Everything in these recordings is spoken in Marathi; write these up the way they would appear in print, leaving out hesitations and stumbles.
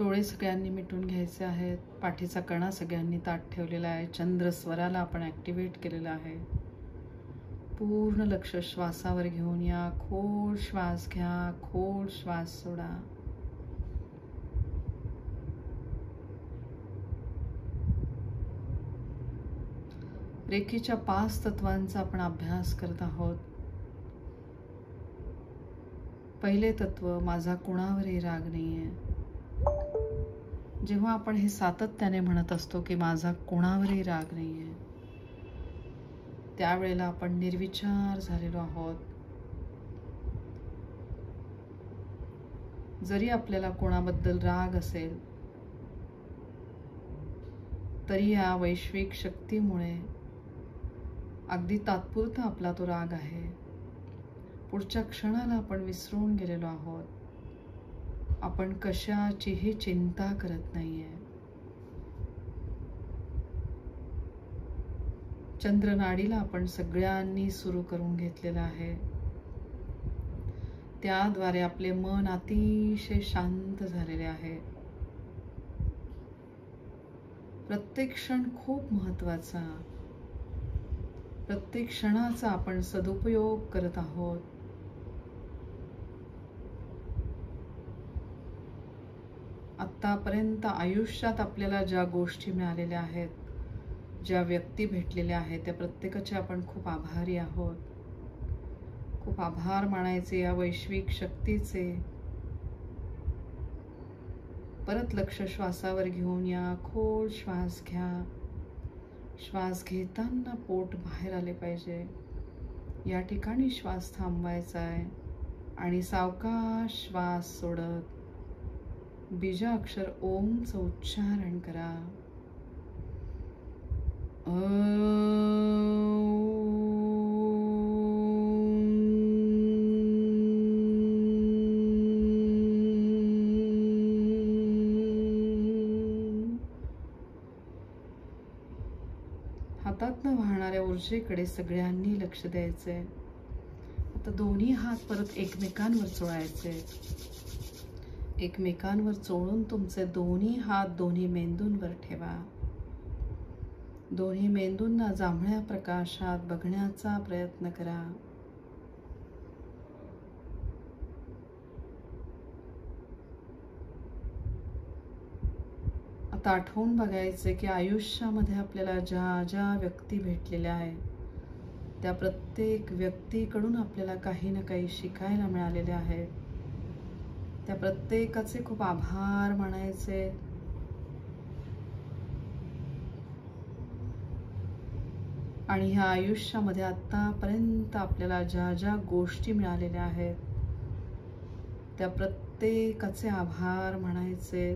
डोळे सगळ्यांनी मिटून घ्यायचे आहेत. पाठीचा कणा सगळ्यांनी ताठ ठेवलेला आहे. चंद्र स्वराला आपण ॲक्टिवेट केलेला आहे. पूर्ण लक्ष श्वासावर घेऊन या. खोल श्वास घ्या, खोल श्वास सोडा. रेखीच्या 5 तत्वांचा आपण अभ्यास करत आहोत. पहिले तत्व, माझा कोणावरही राग नाहीये. जेव्हा आपण हे सातत्याने म्हणत असतो की माझा कोणावरही राग नाहीये, त्यावेळेला आपण निर्विचार झालेलो आहोत. जरी आपल्याला कोणाबद्दल राग असेल तरी या वैश्विक शक्तीमुळे अगदी तात्पुरता आपला तो राग आहे. पुढच्या क्षणाला आपण विसरून गेलेलो आहोत. आपण कशाचीही चिंता करत नाहीये. चंद्रनाडीला आपण सगळ्यांनी सुरू करून घेतलेलं आहे. त्याद्वारे आपले मन अतिशय शांत झालेले आहे. प्रत्येक क्षण खूप महत्त्वाचा. प्रत्येक क्षणाचा आपण सदुपयोग करत आहोत. आत्तापर्यंत आयुष्यात आपल्याला ज्या गोष्टी मिळालेल्या आहेत, ज्या व्यक्ती भेटलेल्या आहेत, त्या प्रत्येकाचे आपण खूप आभारी आहोत. खूप आभार मानायचे या वैश्विक शक्तीचे. परत लक्ष श्वासावर घेऊन या. खोल श्वास घ्या. श्वास घेताना पोट बाहेर आले पाहिजे. या ठिकाणी श्वास थांबवायचा आहे आणि सावकाश श्वास सोडत बीजाक्षर ओमचं उच्चारण करा. हातातनं वाहणाऱ्या ऊर्जेकडे सगळ्यांनी लक्ष द्यायचंय. आता दोन्ही हात परत एकमेकांवर चोळायचे. एकमेकांवर चोळून तुमचे दोन्ही हात दोन्ही मेंदूंवर ठेवा. दोन्ही मेंदूंना जांभळ्या प्रकाशात बघण्याचा प्रयत्न करा. आता आठवून बघायचे की आयुष्यामध्ये आपल्याला ज्या ज्या व्यक्ती भेटलेल्या आहेत, त्या प्रत्येक व्यक्तीकडून आपल्याला काही ना काही शिकायला मिळालेले आहेत. त्या प्रत्येकाचे खूप आभार मानायचे. आणि ह्या आयुष्यामध्ये आत्तापर्यंत आपल्याला ज्या ज्या गोष्टी मिळालेल्या आहेत, त्या प्रत्येकाचे आभार मानायचे.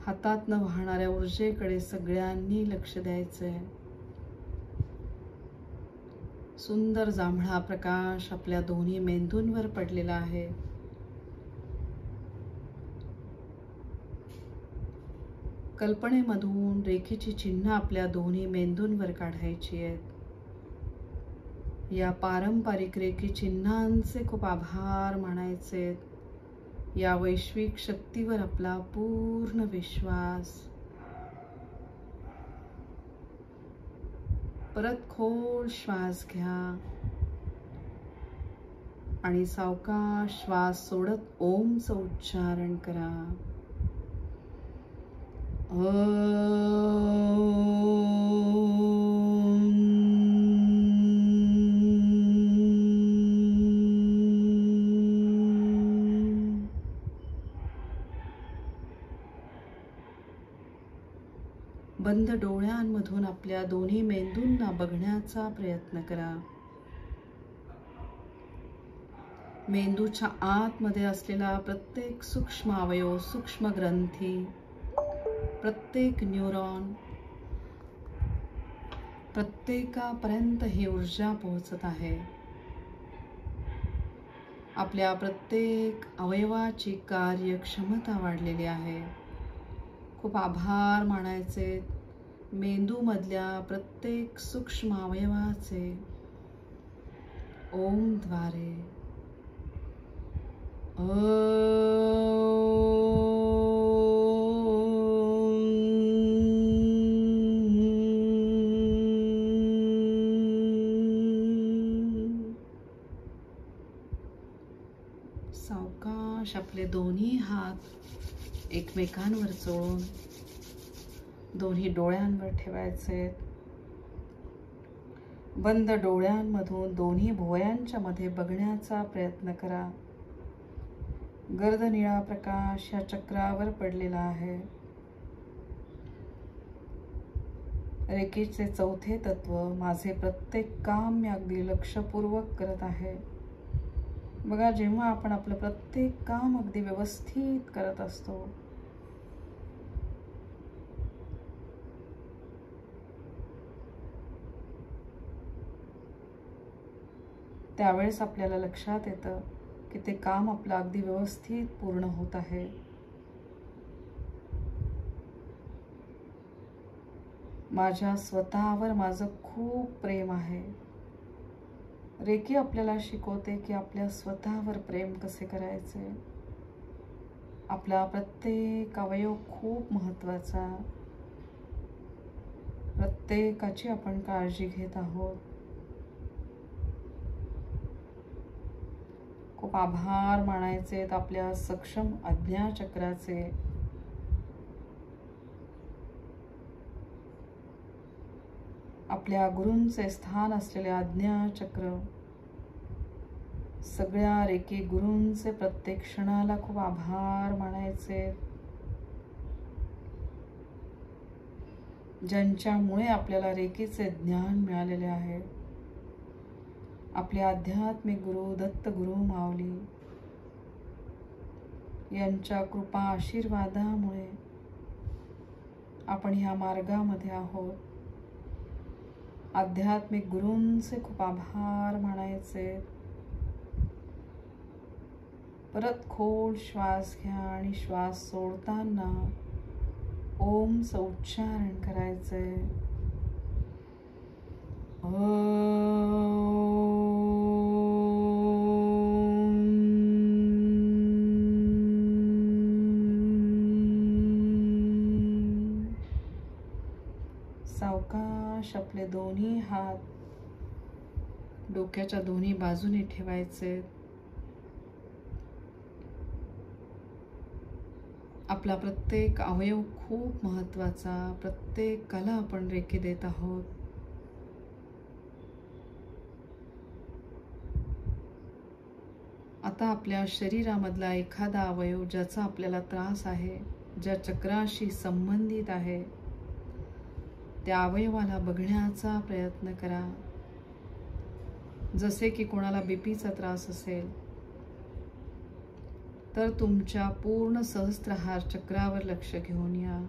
हातातनं वाहणाऱ्या ऊर्जेकडे सगळ्यांनी लक्ष द्यायचंय. सुंदर जांभळा प्रकाश आपल्या दोन्ही मेंदूंवर पडलेला आहे. कल्पनेमधून रेखीची चिन्ह आपल्या दोन्ही मेंदूंवर काढायची आहेत. या पारंपरिक रेखी चिन्हांचे खूप आभार मानायचे. या वैश्विक शक्तीवर आपला पूर्ण विश्वास. परत खोल श्वास घ्या आणि सावकाश श्वास सोडत ओमचं उच्चारण करा. बंद डोळ्यांमधून आपल्या दोन्ही मेंदूंना बघण्याचा प्रयत्न करा. मेंदूच्या आतमध्ये असलेला प्रत्येक सूक्ष्म अवयव, सूक्ष्म ग्रंथी, प्रत्येक न्यूरॉन, प्रत्येकापर्यंत ही ऊर्जा पोहोचत आहे. आपल्या प्रत्येक अवयवाची कार्यक्षमता वाढलेली आहे. खूप आभार मानायचे. मेंदूमधल्या प्रत्येक सूक्ष्म अवयवाचे ओमद्वारे सावकाश आपले दोन्ही हात एकमेकांवर चोळून दोन्ही डोळ्यांवर ठेवायचे. बंद डोळ्यांमधून दोन्ही भुवयांच्या मध्ये बघण्याचा प्रयत्न करा. गर्द निळा प्रकाश या चक्रावर पडलेला आहे. रेकीचे चौथे तत्व, माझे प्रत्येक काम मी अगदी लक्षपूर्वक करत आहे. बघा, जेव्हा आपण आपलं प्रत्येक काम अगदी व्यवस्थित करत असतो, त्यावेळेस आपल्याला लक्षात येतं की ते काम आपलं अगदी व्यवस्थित पूर्ण होत आहे. माझ्या स्वतःवर माझं खूप प्रेम आहे. रेकी आपल्याला शिकवते की आपल्या स्वतःवर प्रेम कसे करायचे. आपला प्रत्येक अवयव खूप महत्त्वाचा. प्रत्येकाची आपण काळजी घेत आहोत. खूप आभार मानायचे आपल्या सक्षम आज्ञाचक्राचे. आपल्या गुरूंचे स्थान असलेले आज्ञाचक्र, सगळ्या रेकी गुरूंचे प्रत्येक क्षणाला खूप आभार मानायचे, ज्यांच्यामुळे आपल्याला रेकीचे ज्ञान मिळालेले आहे. आपले आध्यात्मिक गुरु दत्त गुरु माऊली यांच्या कृपा आशीर्वादामुळे आपण ह्या मार्गामध्ये आहोत. आध्यात्मिक गुरूंचे खूप आभार मानायचे. परत खोल श्वास घ्या आणि श्वास सोडताना ओमचं उच्चारण करायचे. सावकाश आपले दोन्ही हात डोक्याच्या दोन्ही बाजूने ठेवायचे. आपला प्रत्येक अवयव खूप महत्त्वाचा. प्रत्येकाला आपण रेकी देत आहोत. आता आपल्या शरीरामधला एखादा अवयव ज्याचा आपल्याला त्रास आहे, ज्या चक्राशी संबंधित आहे, त्या अवयवाला बघण्याचा प्रयत्न करा. जसे की कोणाला बीपीचा त्रास असेल तर तुमच्या पूर्ण सहस्त्रहार चक्रावर लक्ष घेऊन या.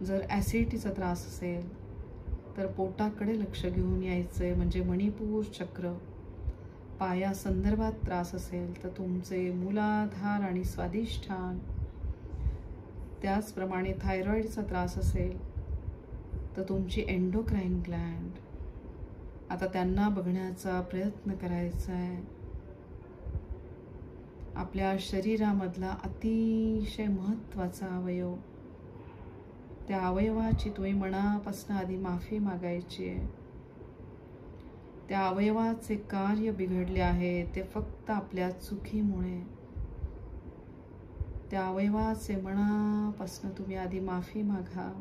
जर ॲसिडिटीचा त्रास असेल तर पोटाकडे लक्ष घेऊन यायचे, म्हणजे मणिपूर चक्र. पाया संदर्भात त्रास असेल तर तुमचे मूलाधार आणि स्वादिष्ठान. त्याचप्रमाणे थायरॉइडचा त्रास असेल तर तुमची एंडोक्राइन ग्लँड. आता त्यांना बघण्याचा प्रयत्न करायचा आहे. आपल्या शरीरामधला अतिशय महत्त्वाचा अवयव, त्या अवयवाची तुम्ही मनापासून आधी माफी मागायची आहे. त्या अवयवाचे कार्य बिघडले आहे ते फक्त आपल्या चुकीमुळे. त्या अवयवाचे मनापासून तुम्ही आधी माफी मागा.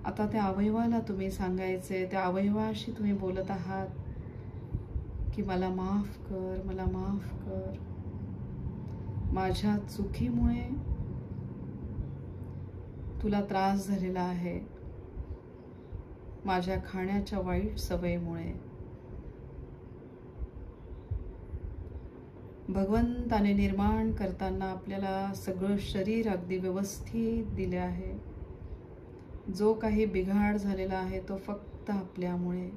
आता त्या अवयवाला तुम्ही सांगायचे, त्या अवयवाशी तुम्ही बोलत आहात की मला माफ कर, मला माफ कर. माझ्या चुकीमुळे तुला त्रास झालेला आहे. माझ्या खाण्याच्या वाईट सवयीमुळे. भगवंताने निर्माण करताना आपल्याला सगळं शरीर अगदी व्यवस्थित दिले आहे. जो काही बिघाड झालेला आहे तो फक्त आपल्यामुळे.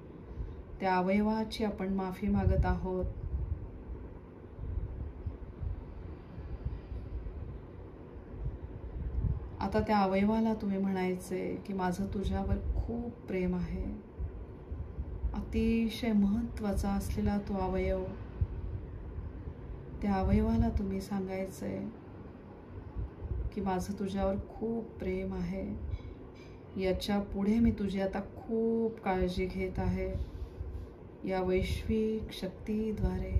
त्या अवयवाची आपण माफी मागत आहोत. आता त्या अवयवाला तुम्ही म्हणायचे की माझं तुझ्यावर खूप प्रेम आहे. अतिशय महत्त्वाचा असलेला तो अवयव, त्या अवयवाला तुम्ही सांगायचंय की माझं तुझ्यावर खूप प्रेम आहे. याच्या पुढे मी तुझी आता खूप काळजी घेत आहे. या वैश्विक शक्तीद्वारे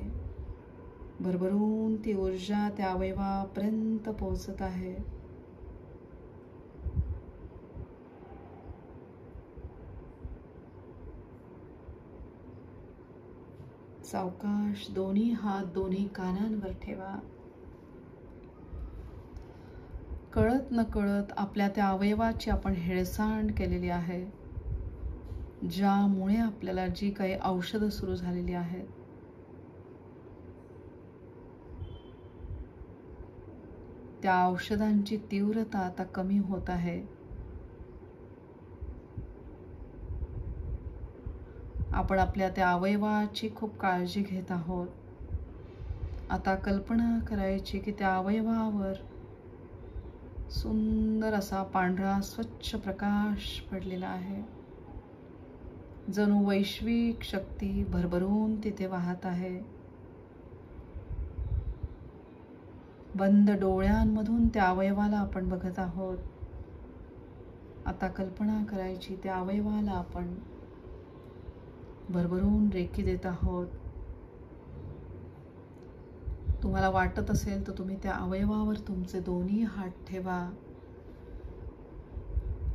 भरभरून ती ऊर्जा त्या अवयवापर्यंत पोहोचत आहे. सावकाश दोन्ही हात दोन्ही कानांवर ठेवा. कळत नकळत आपल्या त्या अवयवाची आपण हेळसांड केलेली आहे, ज्यामुळे आपल्याला जी काही औषधं सुरू झालेली आहेत, त्या औषधांची तीव्रता आता कमी होत आहे. आपण आपल्या त्या अवयवाची खूप काळजी घेत आहोत. आता कल्पना करायची की त्या अवयवावर सुंदर असा पांढरा स्वच्छ प्रकाश पडलेला आहे. जणू वैश्विक शक्ती भरभरून तिथे वाहत आहे. बंद डोळ्यांमधून त्या अवयवाला आपण बघत आहोत. आता कल्पना करायची त्या अवयवाला आपण भरभरून रेकी देत आहोत. तुम्हाला वाटत असेल तर तुम्ही त्या अवयवावर तुमचे दोन्ही हात ठेवा.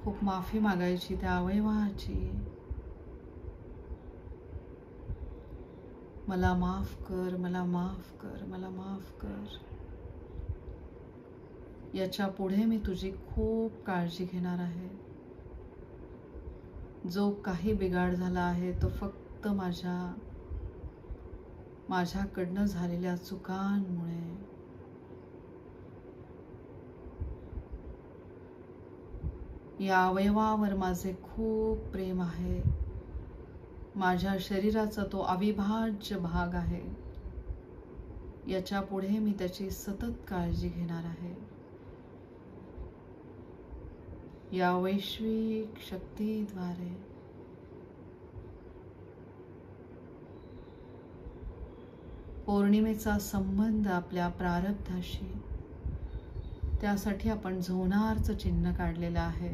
खूप माफी मागायची त्या अवयवाची. मला माफ कर, मला माफ कर, मला माफ कर. याच्या पुढे मी तुझी खूप काळजी घेणार आहे. जो काही बिघाड झाला आहे तो फक्त माझ्याकडनं झालेल्या चुकांमुळे. या अवयवावर माझे खूप प्रेम आहे. माझ्या शरीराचा तो अविभाज्य भाग आहे. याच्या पुढे मी त्याची सतत काळजी घेणार आहे. या वैश्विक शक्तीद्वारे पौर्णिमेचा संबंध आपल्या प्रारब्धाशी, त्यासाठी आपण झोनारचं चिन्ह काढलेलं आहे.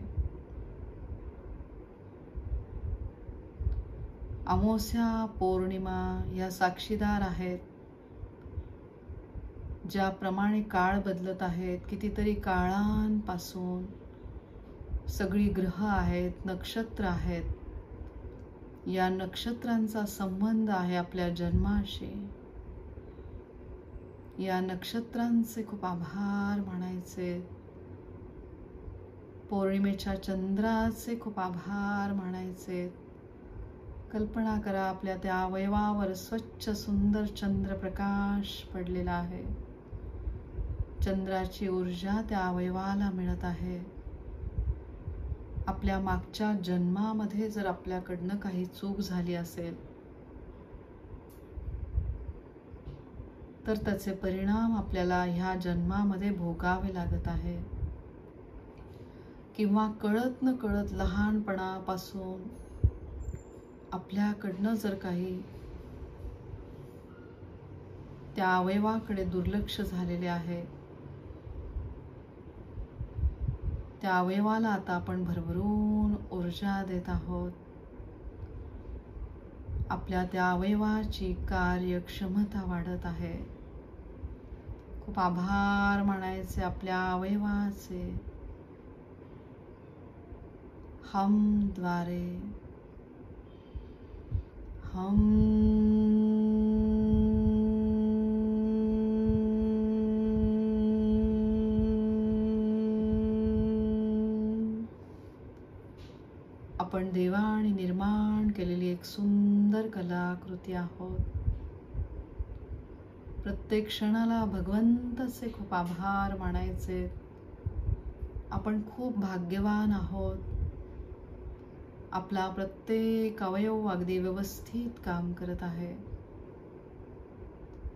अमावस्या पौर्णिमा या साक्षीदार आहेत. ज्याप्रमाणे काळ बदलत आहेत, कितीतरी काळांपासून सगळी ग्रह आहेत, नक्षत्र आहेत. या नक्षत्रांचा संबंध आहे आपल्या जन्माशी. या नक्षत्रांचे खूप आभार मानायचे. पौर्णिमेच्या चंद्राचे खूप आभार मानायचे. कल्पना करा आपल्या त्या अवयवावर स्वच्छ सुंदर चंद्रप्रकाश पडलेला आहे. चंद्राची ऊर्जा त्या अवयवाला मिळत आहे. आपल्या मागच्या जन्मामध्ये जर आपल्याकडनं काही चूक झाली असेल तर त्याचे परिणाम आपल्याला ह्या जन्मामध्ये भोगावे लागत आहे. किंवा कळत न कळत लहानपणापासून आपल्याकडनं जर काही त्या अवयवाकडे दुर्लक्ष झालेले आहे, त्या अवयवाला आता आपण भरभरून ऊर्जा देत आहोत. आपल्या त्या अवयवाची कार्यक्षमता वाढत आहे. खूप आभार मानायचे आपल्या अवयवाचे. हमद्वारे आपण देवाने निर्माण केलेली एक सुंदर कलाकृती आहोत. प्रत्येक क्षणाला भगवंताचे खूप आभार मानायचे. आपण खूप भाग्यवान आहोत. आपला प्रत्येक अवयव अगदी व्यवस्थित काम करत आहे.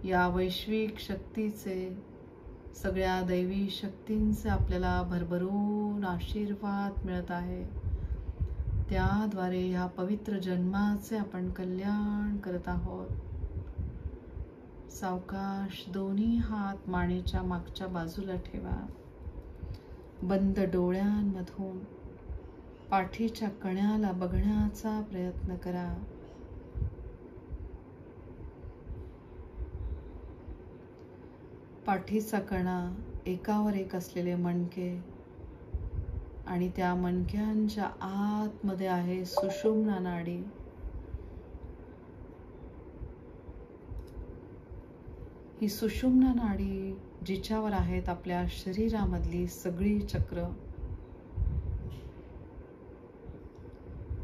या वैश्विक शक्तीचे सगळ्या दैवी शक्तींचे आपल्याला भरभरून आशीर्वाद मिळत आहे. त्याद्वारे ह्या पवित्र जन्माचे आपण कल्याण करत आहोत. सावकाश दोन्ही हात मानेच्या मागच्या बाजूला ठेवा. बंद डोळ्यांमधून पाठीच्या कण्याला बघण्याचा प्रयत्न करा. पाठीचा कणा, एकावर एक असलेले मणके आणि त्या मणक्यांच्या आतमध्ये आहे सुषुम्ना नाडी. ही सुषुम्ना नाडी जिच्यावर आहेत आपल्या शरीरामधली सगळी चक्र.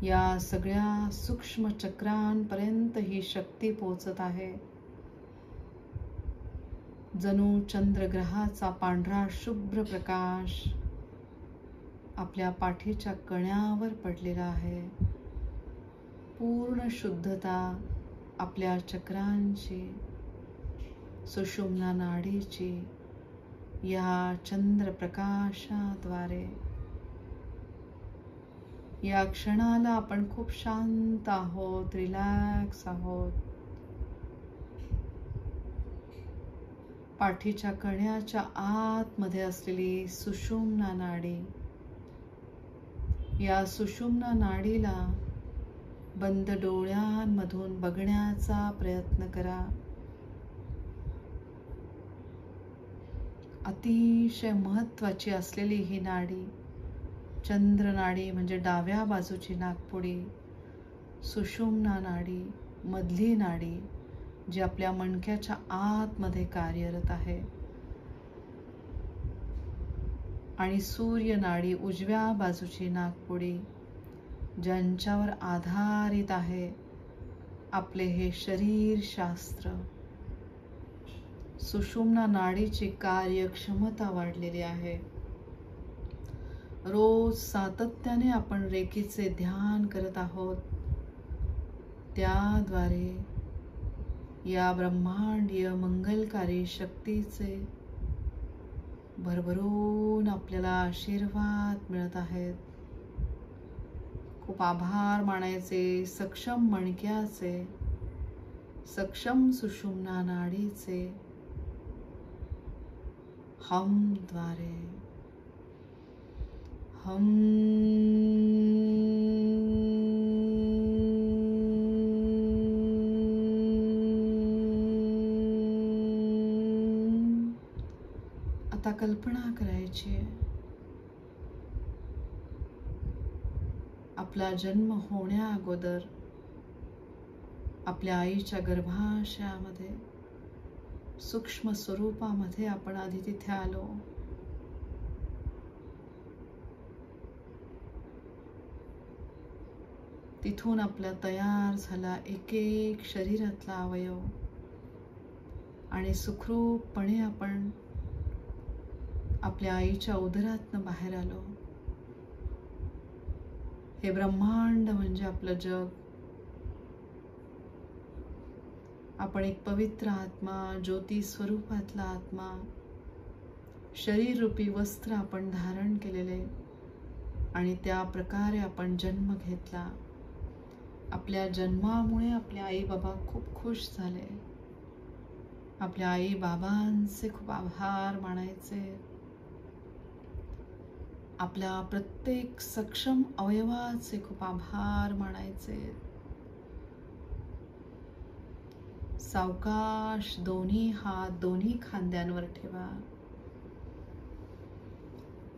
या सगळ्या सूक्ष्म चक्रांपर्यंत ही शक्ती पोहोचत आहे. जणू चंद्रग्रहाचा पांढरा शुभ्र प्रकाश आपल्या पाठीच्या कण्यावर पडलेला आहे. पूर्ण शुद्धता आपल्या चक्रांची, सुषुम्ना नाडीची या चंद्रप्रकाशाद्वारे. या क्षणाला आपण खूप शांत आहोत, रिलॅक्स आहोत. पाठीच्या कण्याच्या आतमध्ये असलेली सुषुम्ना नाडी, या सुषुम्ना नाडीला बंद डोळ्यांमधून बघण्याचा प्रयत्न करा. अतिशय महत्त्वाची असलेली ही नाडी, चंद्र नाडी म्हणजे डाव्या बाजूची नाकपुडी, सुषुम्ना नाडी मधली नाडी जी आपल्या मणक्याच्या आतमध्ये कार्यरत आहे, आणि सूर्य नाडी उजव्या बाजूची नाकपुडी ज्यांच्यावर आधारित आहे आपले हे शरीर शास्त्र. सुषुम्ना नाडीची कार्यक्षमता वाढलेली आहे. रोज सातत्याने आपण रेकीचे ध्यान करत आहोत. त्याद्वारे या ब्रह्मांडीय मंगलकारी शक्तीचे भरभरून आपल्याला आशीर्वाद मिळत आहेत. खूप आभार मानायचे सक्षम मणक्याचे, सक्षम सुषुम्ना नाडीचे. हम द्वारे हम. आता कल्पना करायची आपला जन्म होण्या अगोदर आपल्या आईच्या गर्भाशयामध्ये सूक्ष्म स्वरूपामध्ये आपण आधी तिथे आलो. तिथून आपला तयार झाला एक एक शरीरातला अवयव आणि सुखरूपपणे आपण आपल्या आईच्या उदरातनं बाहेर आलो. हे ब्रह्मांड म्हणजे आपलं जग. आपण एक पवित्र आत्मा, ज्योती स्वरूपातला आत्मा, शरीर रूपी वस्त्र आपण धारण केलेले आणि त्या प्रकारे आपण जन्म घेतला. आपल्या जन्मामुळे आपले आई बाबा खूप खुश झाले. आपल्या आई बाबांचे खूप आभार मानायचे. आपल्या प्रत्येक सक्षम अवयवाचे खूप आभार मानायचे. सावकाश दोन्ही हात दोन्ही खांद्यांवर ठेवा.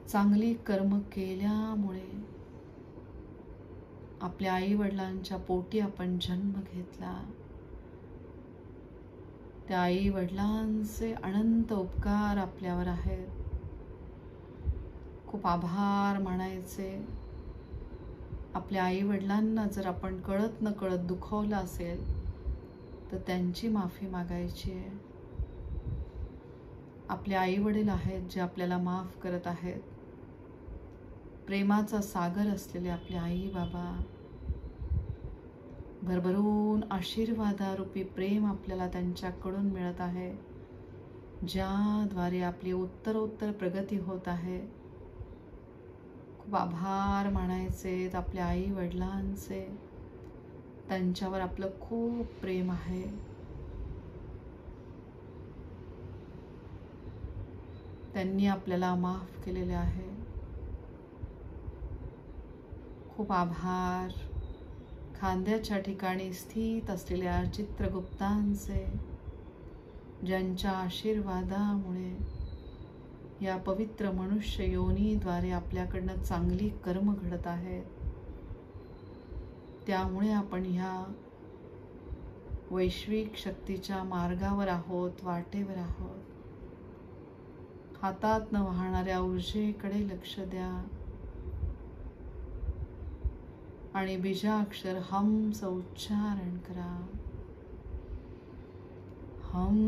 चांगली कर्म केल्यामुळे आपल्या आई वडिलांच्या पोटी आपण जन्म घेतला. त्या आई वडिलांचे अनंत उपकार आपल्यावर आहेत. खूप आभार मानायचे. आपल्या आई वडिलांना जर आपण कळत न कळत दुखवलं असेल तर त्यांची माफी मागायची आहे. आपले आई वडील आहेत जे आपल्याला माफ करत आहेत. प्रेमाचा सागर असलेले आपले आई बाबा, भरभरून आशीर्वादारूपी प्रेम आपल्याला त्यांच्याकडून मिळत आहे. ज्याद्वारे आपली उत्तरोत्तर प्रगती होत आहे. खूप आभार मानायचे आपल्या आई वडिलांचे. त्यांच्यावर आपलं खूप प्रेम आहे. त्यांनी आपल्याला माफ केलेले आहे. खूप आभार खांद्याच्या ठिकाणी स्थित असलेल्या चित्रगुप्तांचे, ज्यांच्या आशीर्वादामुळे या पवित्र मनुष्य योनीद्वारे आपल्याकडनं चांगली कर्म घडत आहेत. त्यामुळे आपण ह्या वैश्विक शक्तीच्या मार्गावर आहोत, वाटेवर आहोत. हातात न वाहणाऱ्या ऊर्जेकडे लक्ष द्या आणि बीजाक्षर हमचं उच्चारण करा. हम.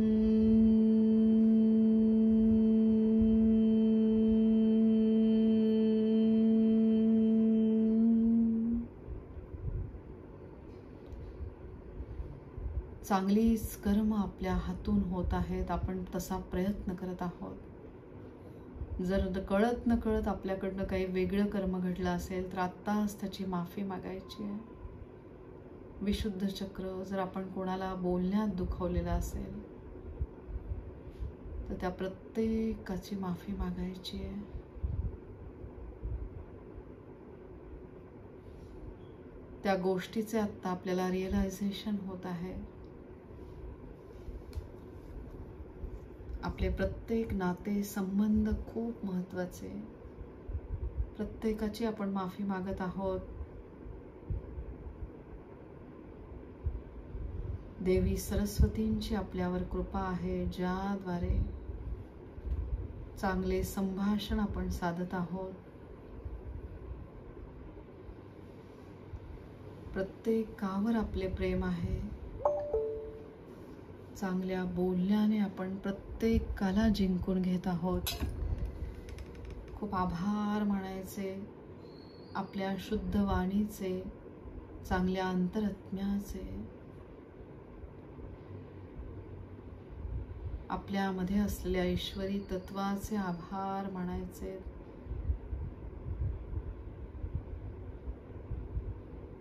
चांगलीच कर्म आपल्या हातून होत आहेत. आपण तसा प्रयत्न करत आहोत. जर कळत न कळत आपल्याकडनं काही वेगळं कर्म घडलं असेल तर आत्ताच त्याची माफी मागायची आहे. विशुद्ध चक्र. जर आपण कोणाला बोलण्यात दुखवलेलं असेल तर त्या प्रत्येकाची माफी मागायची आहे. त्या गोष्टीचे आत्ता आपल्याला रिअलायझेशन होत आहे. आपले प्रत्येक नाते संबंध खूप महत्त्वाचे. प्रत्येकाची आपण माफी मागत आहोत. देवी सरस्वतींची आपल्यावर कृपा आहे, ज्याद्वारे चांगले संभाषण आपण साधत आहोत. प्रत्येकावर आपले प्रेम आहे. चांगल्या बोलण्याने आपण प्रत्येकाला जिंकून घेत आहोत. खूप आभार मानायचे आपल्या शुद्ध वाणीचे, चांगल्या अंतरात्म्याचे. आपल्यामध्ये असलेल्या ईश्वरी तत्वाचे आभार मानायचे.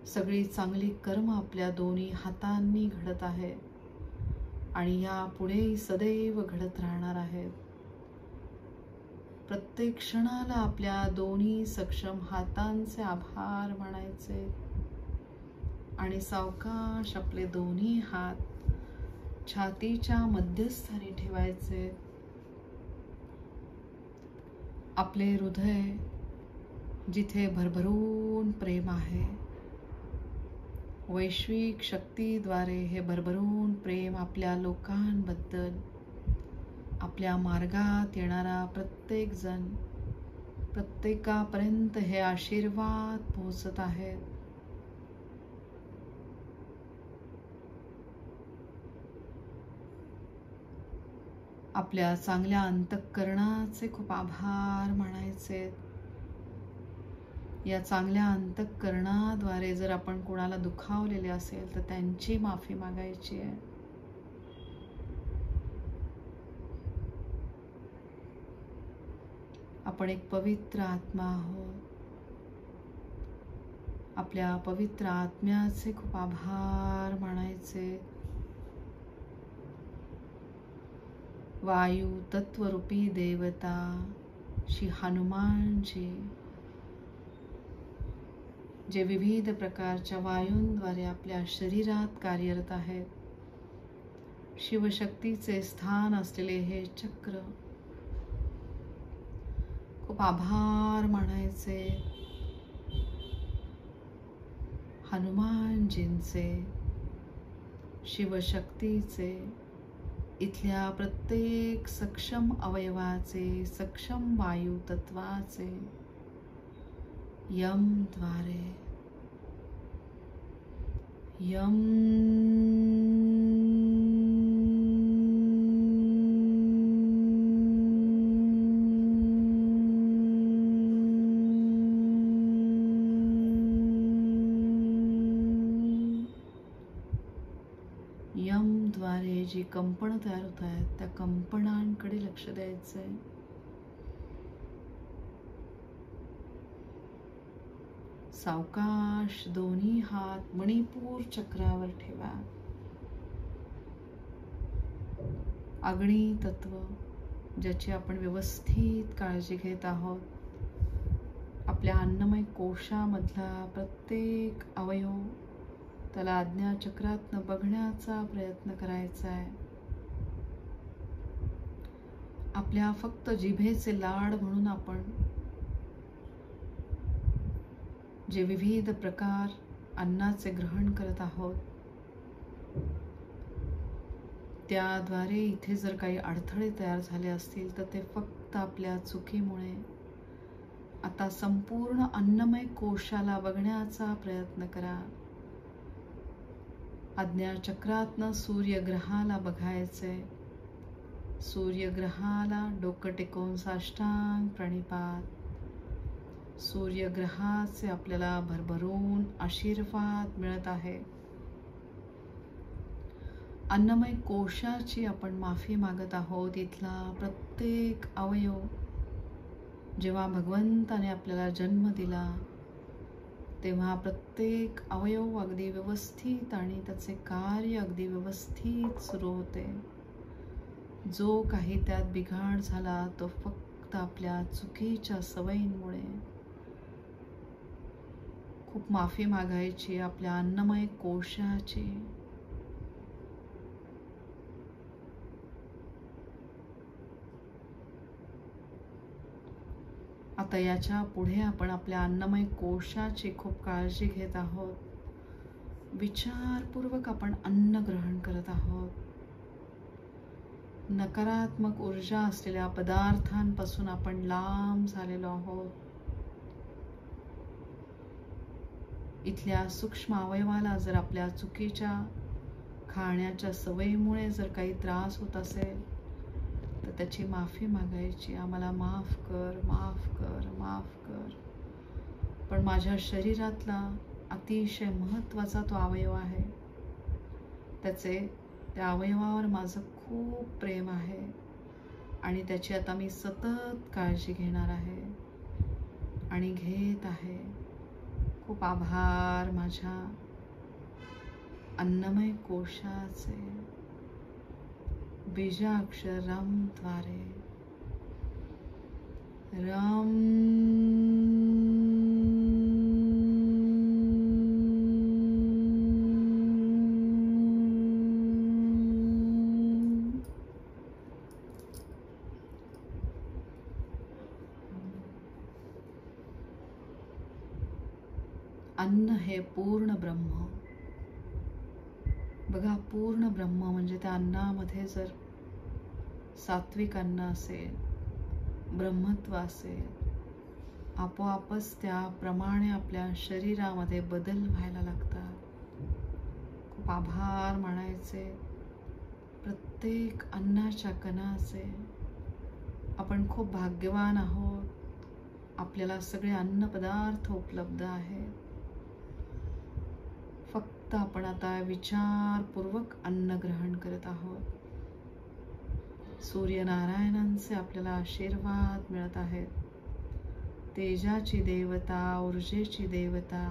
सगळी चांगली कर्म आपल्या दोन्ही हातांनी घडत आहे आणि यापुढे सदैव घडत राहणार आहेत. प्रत्येक क्षणाला आपल्या दोन्ही सक्षम हातांचे आभार मानायचे आणि सावकाश आपले दोन्ही हात छातीच्या मध्यस्थानी ठेवायचे. आपले हृदय जिथे भरभरून प्रेम आहे, वैश्विक शक्तीद्वारे हे भरभरून प्रेम आपल्या लोकांबद्दल, आपल्या मार्गात येणारा प्रत्येक जण, प्रत्येकापर्यंत हे आशीर्वाद पोहोचत आहेत. आपल्या चांगल्या अंतःकरणाचे खूप आभार मानायचे. या चांगल्या अंतःकरणाद्वारे जर आपण कोणाला दुखावलेले असेल तर त्यांची माफी मागायची आहे. आपण एक पवित्र आत्मा आहोत. आपल्या पवित्र आत्म्याचे खूप आभार मानायचे. वायू तत्वरूपी देवता श्री हनुमानजी, जे विविध प्रकारच्या वायूंद्वारे आपल्या शरीरात कार्यरत आहेत. शिवशक्तीचे स्थान असलेले हे चक्र, खूप आभार मानायचे हनुमानजींचे, शिवशक्तीचे, इथल्या प्रत्येक सक्षम अवयवाचे, सक्षम वायू तत्वाचे, यम द्वारे, यम. यम द्वारे आणि जी कंपनं तयार होत आहेत त्या कंपनांकडे लक्ष द्यायचं आहे. सावकाश दोन्ही हात मणिपूर चक्रावर ठेवा. अग्नी तत्व ज्याची आपण व्यवस्थित काळजी घेत आहोत, आपल्या अन्नमय कोशामधला प्रत्येक अवयव त्याला आज्ञाचक्रातनं बघण्याचा प्रयत्न करायचा आहे. आपल्या फक्त जिभेचे लाड म्हणून आपण जे विविध प्रकार अन्नाचे ग्रहण करत आहोत, त्याद्वारे इथे जर काही अडथळे तयार झाले असतील तर ते फक्त आपल्या चुकीमुळे. आता संपूर्ण अन्नमय कोशाला बघण्याचा प्रयत्न करा. आज्ञाचक्रातनं सूर्यग्रहाला बघायचे. सूर्यग्रहाला डोकं टेकवून साष्टांग प्रणिपात. सूर्यग्रहाचे आपल्याला भरभरून आशीर्वाद मिळत आहे. अन्नमय कोशाची आपण माफी मागत आहोत. इथला प्रत्येक अवयव जेव्हा भगवंताने आपल्याला जन्म दिला तेव्हा प्रत्येक अवयव अगदी व्यवस्थित आणि त्याचे कार्य अगदी व्यवस्थित सुरू होते. जो काही त्यात बिघाड झाला तो फक्त आपल्या चुकीच्या सवयींमुळे. खूप माफी मागायची आपल्या अन्नमय कोशाची. आता याच्या पुढे आपण आपल्या अन्नमय कोशाची खूप काळजी घेत आहोत. विचारपूर्वक आपण अन्न ग्रहण करत आहोत. नकारात्मक ऊर्जा असलेल्या पदार्थांपासून आपण लांब झालेलो आहोत. इथल्या सूक्ष्म अवयवाला जर आपल्या चुकीच्या खाण्याच्या सवयीमुळे जर काही त्रास होत असेल तर त्याची माफी मागायची. आम्हाला माफ कर, माफ कर, माफ कर. पण माझ्या शरीरातला अतिशय महत्त्वाचा तो अवयव आहे. त्या अवयवावर माझं खूप प्रेम आहे आणि त्याची आता मी सतत काळजी घेणार आहे आणि घेत आहे. खूप आभार माझ्या अन्नमय कोशाचे. बीजाक्षर रम द्वारे रम. अन्न हे पूर्ण ब्रह्म. बघा, पूर्ण ब्रह्म म्हणजे त्या अन्नामध्ये जर सात्विक अन्न असेल, ब्रह्मत्व असेल, आपोआपच त्याप्रमाणे आपल्या शरीरामध्ये बदल व्हायला लागतात. खूप आभार मानायचे प्रत्येक अन्नाच्या कणाचे. आपण खूप भाग्यवान आहोत. आपल्याला सगळे अन्नपदार्थ उपलब्ध आहेत. फक्त आपण आता विचारपूर्वक अन्न ग्रहण करत आहोत. सूर्यनारायणांचे आपल्याला आशीर्वाद मिळत आहेत. तेजाची देवता, ऊर्जेची देवता,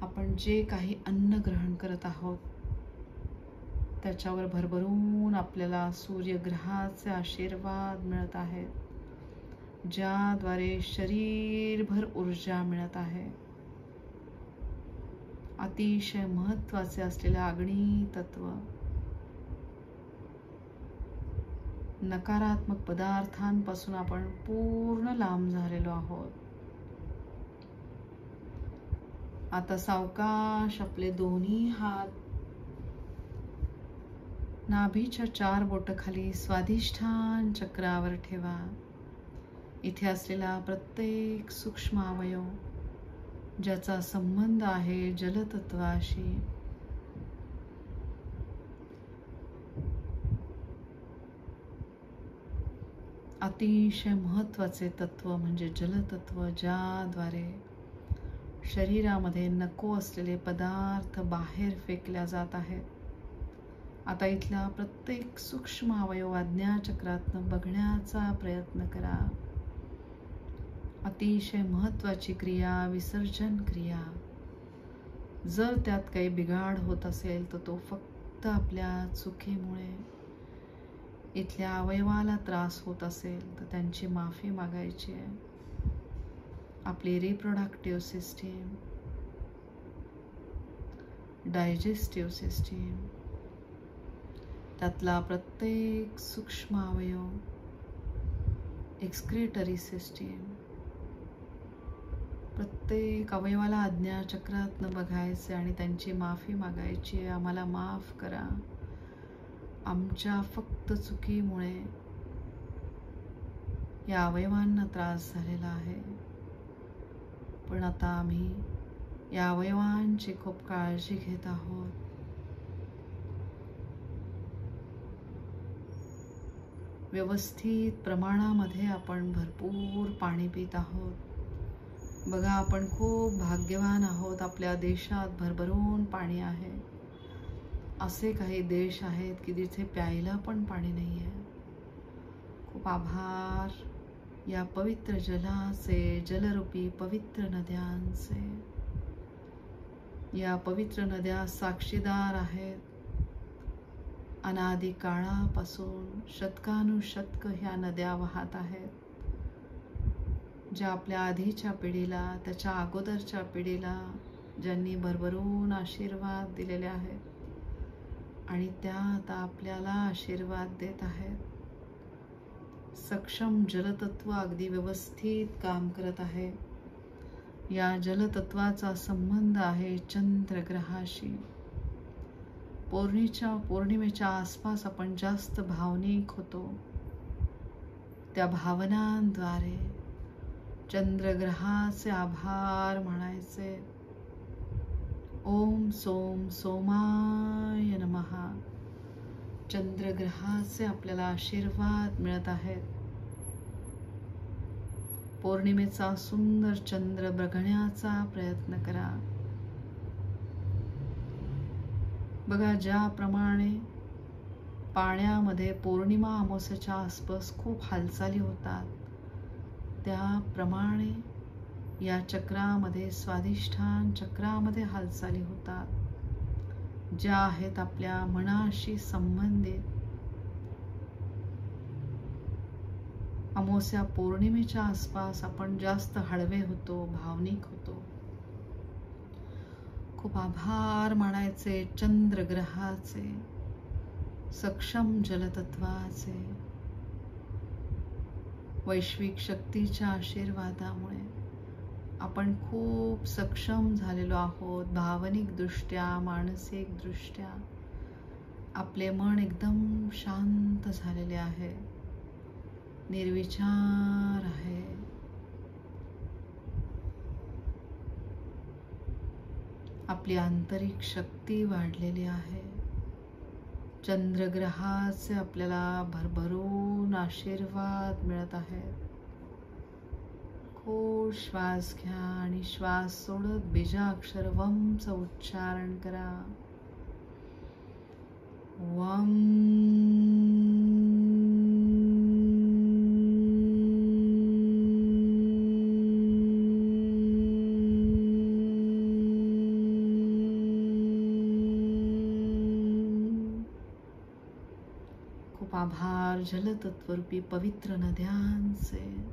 आपण जे काही अन्न ग्रहण करत आहोत त्याच्यावर भरभरून आपल्याला सूर्यग्रहाचे आशीर्वाद मिळत आहेत, ज्याद्वारे शरीरभर ऊर्जा मिळत आहे. अतिशय महत्त्वाचे असलेले अग्नी तत्व, नकारात्मक पदार्थांपासून आपण पूर्ण लांब झालेलो आहोत. आता सावकाश आपले दोन्ही हात नाभीच्या 4 बोटं खाली स्वाधिष्ठान चक्रावर ठेवा. इथे असलेला प्रत्येक सूक्ष्म अवयव ज्याचा संबंध आहे जलतत्वाशी, अतिशय महत्त्वाचे तत्व म्हणजे जलतत्व, ज्याद्वारे शरीरामध्ये नको असलेले पदार्थ बाहेर फेकल्या जात आहेत. आता इथला प्रत्येक सूक्ष्म अवयव आज्ञाचक्रातनं बघण्याचा प्रयत्न करा. अतिशय महत्त्वाची क्रिया विसर्जन क्रिया. जर त्यात काही बिघाड होत असेल तर तो फक्त आपल्या चुकीमुळे. इथल्या अवयवाला त्रास होत असेल तर त्यांची माफी मागायची आहे. आपली रिप्रोडक्टिव्ह सिस्टीम, डायजेस्टिव्ह सिस्टीम, त्यातला प्रत्येक सूक्ष्म अवयव, एक्सक्रिटरी सिस्टीम, प्रत्येक अवयवाला आज्ञाचक्रातनं बघायचे आणि त्यांची माफी मागायची आहे. आम्हाला माफ करा, आमच्या फक्त चुकीमुळे या अवयवांना त्रास झालेला आहे. पण आता आम्ही या अवयवांची खूप काळजी घेत आहोत. व्यवस्थित प्रमाणामध्ये आपण भरपूर पाणी पित आहोत. बघा, आपण खूप भाग्यवान आहोत. आपल्या देशात भरभरून पाणी आहे. असे काही देश आहेत की जिथे प्यायला पण पाणी नाही आहे. खूप आभार या पवित्र जलाचे, जलरूपी पवित्र नद्यांचे. या पवित्र नद्या साक्षीदार आहेत. अनादी काळापासून शतकानुशतक ह्या नद्या वाहत आहेत. ज्या आपल्या आधीच्या पिढीला, त्याच्या अगोदरच्या पिढीला ज्यांनी भरभरून आशीर्वाद दिलेले आहेत आणि त्या आता आपल्याला आशीर्वाद देत आहेत. सक्षम जलतत्व अगदी व्यवस्थित काम करत आहे. या जलतत्वाचा संबंध आहे चंद्रग्रहाशी. पौर्णिमेच्या आसपास आपण जास्त भावनिक होतो. त्या भावनांद्वारे चंद्रग्रहाचे आभार मानायचे. ओम सोम सोमाय नमः. चंद्रग्रहाचे आपल्याला आशीर्वाद मिळत आहेत. पौर्णिमेचा सुंदर चंद्र बघण्याचा प्रयत्न करा. बघा, ज्याप्रमाणे पाण्यामध्ये पौर्णिमा अमावस्येच्या आसपास खूप हालचाली होतात, त्याप्रमाणे या चक्रामध्ये, स्वादिष्ठान चक्रामध्ये हालचाली होतात, ज्या आहेत आपल्या मनाशी संबंधित. अमावस्या पौर्णिमेच्या आसपास आपण जास्त हळवे होतो, भावनिक होतो. खूप आभार मानायचे चंद्रग्रहाचे, सक्षम जलतत्वाचे. वैश्विक शक्तीच्या आशीर्वादामुळे आपण खूप सक्षम झालेलो आहोत. भावनिक दृष्ट्या, मानसिक दृष्ट्या आपले मन एकदम शांत झालेले आहे, निर्विचार आहे. आपली आंतरिक शक्ती वाढलेली आहे. चंद्रग्रहाचे आपल्याला भरभरून आशीर्वाद मिळत आहेत. खूप श्वास घ्या आणि श्वास सोडत बीजाक्षर वमचं उच्चारण करा. वम. खूप आभार जलतत्वरूपी पवित्र नद्यांचे.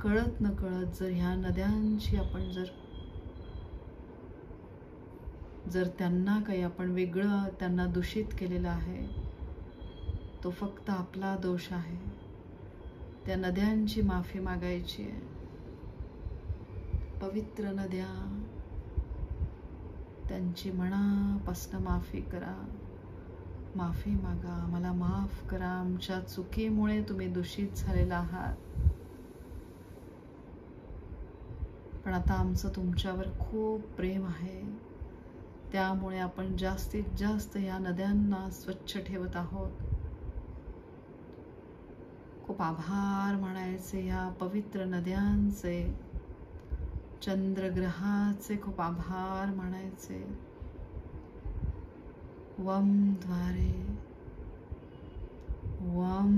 कळत न कळत जर ह्या नद्यांची आपण जर त्यांना काही आपण वेगळं त्यांना दूषित केलेलं आहे, तो फक्त आपला दोष आहे. त्या नद्यांची माफी मागायची आहे. पवित्र नद्या, त्यांची मनापासून माफी करा, माफी मागा. मला माफ करा, आमच्या चुकीमुळे तुम्ही दूषित झालेला आहात. पण आता आमचं तुमच्यावर खूप प्रेम आहे, त्यामुळे आपण जास्तीत जास्त या नद्यांना स्वच्छ ठेवत आहोत. खूप आभार मानायचे या पवित्र नद्यांचे, चंद्रग्रहाचे खूप आभार मानायचे. वम द्वारे वम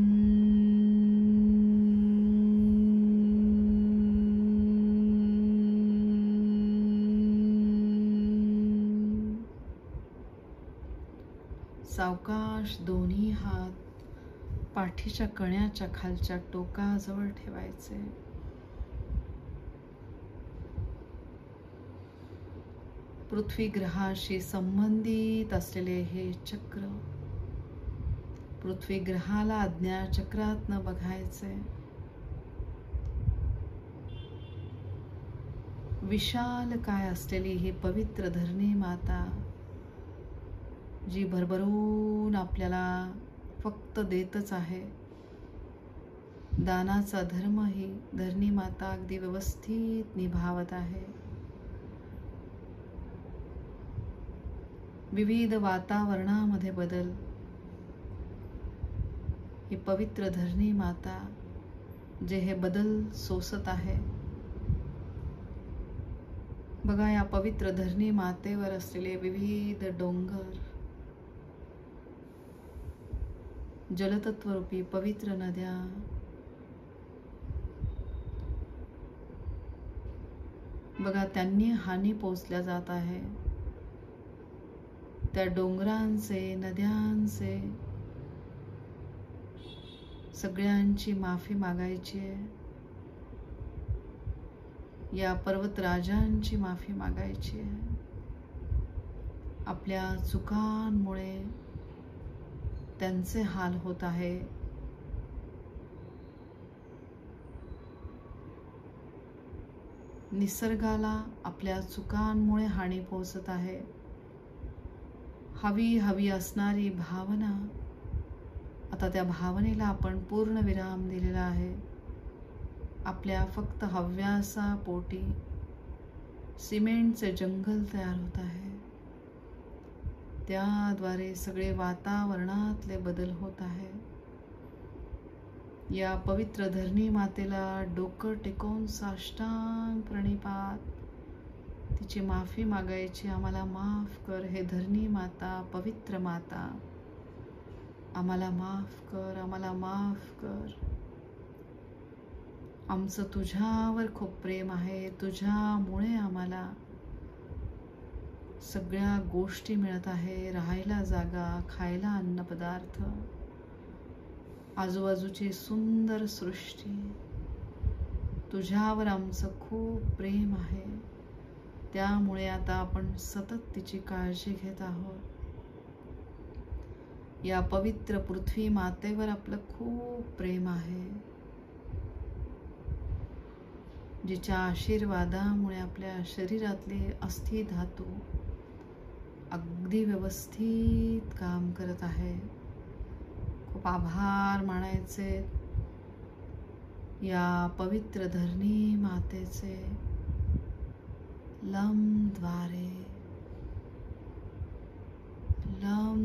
सावकाश दोन्ही हात पाठीच्या कण्याच्या खालच्या टोकाजवळ ठेवायचे. पृथ्वी ग्रहाशी संबंधित असलेले हे चक्र पृथ्वी ग्रहाला आज्ञाचक्रातनं बघायचे. विशाल काय असलेली ही पवित्र धरणी माता जी भरभरून आपल्याला फक्त देतच आहे. दानाचा धर्म ही धरणी माता अगदी व्यवस्थित निभावत आहे. विविध वातावरणामध्ये बदल ही पवित्र धरणी माता जे हे बदल सोसत आहे. बघा, या पवित्र धरणी मातेवर असलेले विविध डोंगर, जलतत्वरूपी पवित्र नद्या, बघा त्यांनी हानी पोचल्या जात आहे. त्या डोंगरांचे, नद्यांचे सगळ्यांची माफी मागायची आहे. या पर्वतराजांची माफी मागायची आहे. आपल्या चुकांमुळे त्यांचे हाल होत आहे. निसर्गाला आपल्या चुकांमुळे हानी पोहोचत आहे. हवी असणारी भावना, आता त्या भावनेला आपण पूर्ण विराम दिलेला आहे. आपल्या फक्त हव्यासा पोटी सिमेंटचे जंगल तयार होत आहे. त्याद्वारे सगळे वातावरणातले बदल होत आहे. या पवित्र धरणी मातेला डोकं टेकवून साष्टांग प्रणिपात, तिची माफी मागायची. आम्हाला माफ कर हे धरणी माता, पवित्र माता, आम्हाला माफ कर, आम्हाला माफ कर. आमचं तुझ्यावर खूप प्रेम आहे. तुझ्यामुळे आम्हाला सगळ्या गोष्टी मिळत आहे. राहायला जागा, खायला अन्नपदार्थ, आजूबाजूची सुंदर सृष्टी. तुझ्यावर आमचं खूप प्रेम आहे. त्यामुळे आता आपण सतत तिची काळजी घेत आहोत. या पवित्र पृथ्वी मातेवर आपलं खूप प्रेम आहे, जिच्या आशीर्वादामुळे आपल्या शरीरातले अस्थि धातू अगदी व्यवस्थित काम करत आहे. खूप आभार मानायचे या पवित्र धरणी मातेचे. लम द्वारे लम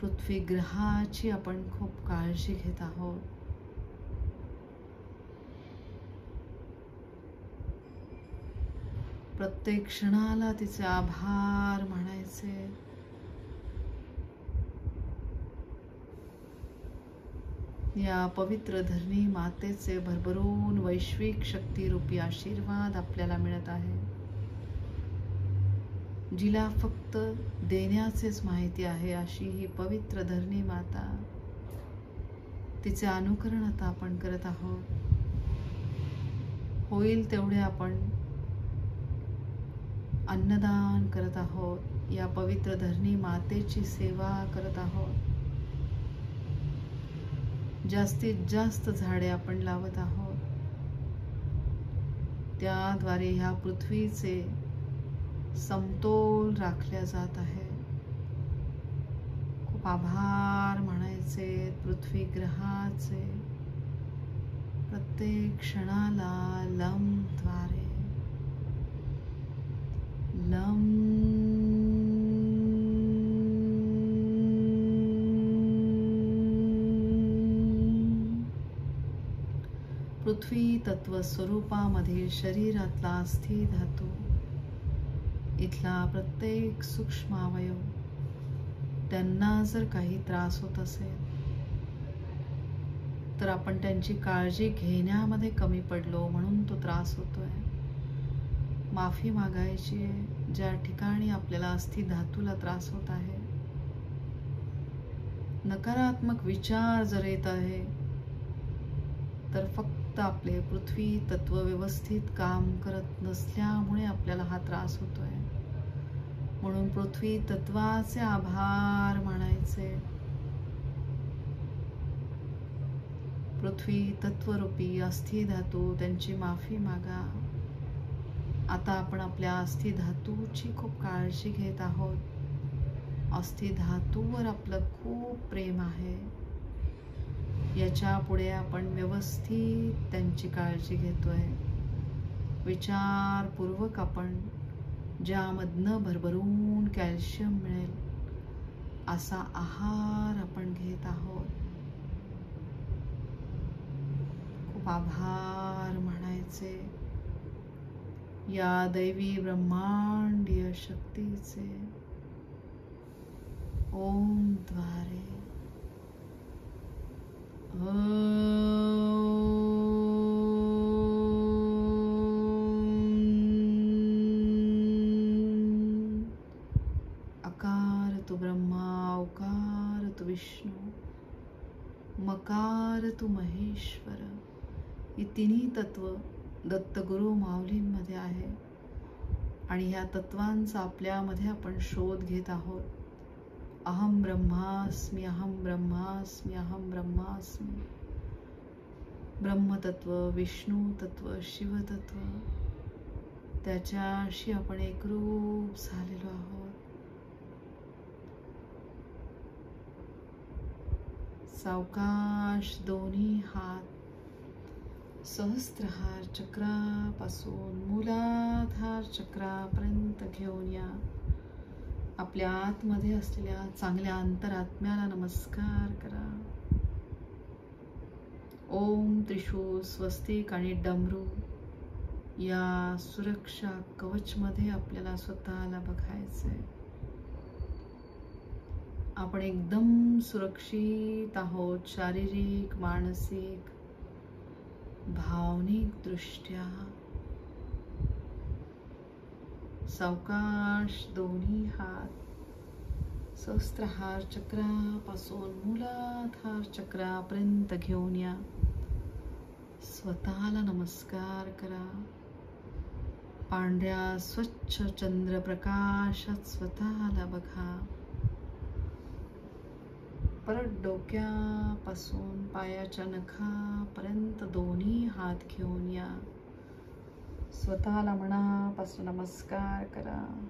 पृथ्वी ग्रहाची आपण खूप काळजी घेत आहोत. प्रत्येक क्षणाला तिचे आभार मानायचे. या पवित्र धरणी मातेचे भरभरून वैश्विक शक्तिरूपी आशीर्वाद आपल्याला मिळत आहे. जिला फक्त देण्याचेच माहिती आहे अशी ही पवित्र धरणी माता, तिचे अनुकरण आता आपण करत आहोत. होईल तेवढे आपण अन्नदान करत आहोत. या पवित्र धरणी मातेची सेवा करत आहोत. जास्तीत जास्त झाडे आपण लावत आहोत. त्याद्वारे ह्या पृथ्वीचे समतोल राखल्या जात आहे. खूप आभार मानायचे पृथ्वी ग्रहाचे. प्रत्येक क्षणाला लम द्वारे लम. पृथ्वी तत्व स्वरूपामधील शरीरातला अस्थि धातू, इथला प्रत्येक सूक्ष्म अवयव, त्यांना जर काही त्रास होत असेल तर आपण त्यांची काळजी घेण्यामध्ये कमी पडलो म्हणून तो त्रास होतोय. माफी मागायची आहे ज्या ठिकाणी आपल्याला अस्थि धातूला त्रास होत आहे. नकारात्मक विचार जर येत आहे तर फक्त आपले पृथ्वी तत्व व्यवस्थित काम करत नसल्यामुळे आपल्याला हा त्रास होतोय. म्हणून पृथ्वी तत्वाचे आभार मानायचे. पृथ्वी तत्वरूपी अस्थि धातू, त्यांची माफी मागा. आता आपण आपल्या अस्थि धातूची खूप काळजी घेत आहोत. अस्थि धातूवर आपलं खूप प्रेम आहे. याच्या पुढे आपण व्यवस्थित त्यांची काळजी घेतोय. विचारपूर्वक आपण ज्यामधनं भरभरून कॅल्शियम मिळेल असा आहार आपण घेत आहोत. खूप आभार मानायचे या दैवी ब्रह्मांडीय शक्तीचे. ओम द्वारे अकार तु ब्रह्मा, उकार तु विष्णू, मकार तु महेश्वर. ही तिन्ही तत्व दत्तगुरु माऊलींमध्ये आहे आणि ह्या तत्वांचा आपल्यामध्ये आपण शोध घेत आहोत. अहम ब्रह्मास्मि, अहम ब्रह्मास्मि, अहम ब्रह्मास्मि. ब्रह्मतत्व, विष्णू तत्व, शिवतत्व, त्याच्याशी आपण एकरूप झालेलो आहोत. सावकाश दोन्ही हात सहस्त्रहार चक्रापासून मूलाधार चक्रापर्यंत घेऊन या. आपल्या आतमध्ये असलेल्या चांगल्या अंतरात्म्याला नमस्कार करा. ओम त्रिशूळ, स्वस्तिक आणि डमरू या सुरक्षा कवचमध्ये आपल्याला स्वतःला बघायचंय. आपण एकदम सुरक्षित आहोत, शारीरिक, मानसिक, भावनिक दृष्ट्या. सावकाश दोन्ही हात सहस्त्रहार चक्रापासून मूलाधार चक्रापर्यंत घेऊन या. स्वतःला नमस्कार करा. पांढऱ्या स्वच्छ चंद्रप्रकाशात स्वतःला बघा. परत डोक्यापासून पायाच्या नखापर्यंत दोन्ही हात घेऊन या. स्वतःला मनापासून नमस्कार करा.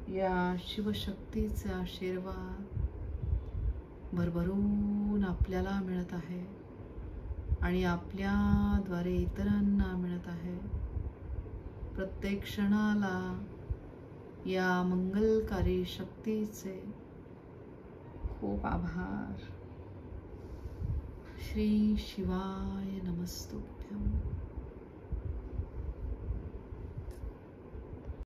या शिवशक्तीचे आशीर्वाद भरभरून आपल्याला मिळत आहे आणि आपल्याद्वारे इतरांना मिळत आहे. प्रत्येक क्षणाला या मंगलकारी शक्तीचे खूप आभार. श्री शिवाय नमस्तुभ्यं.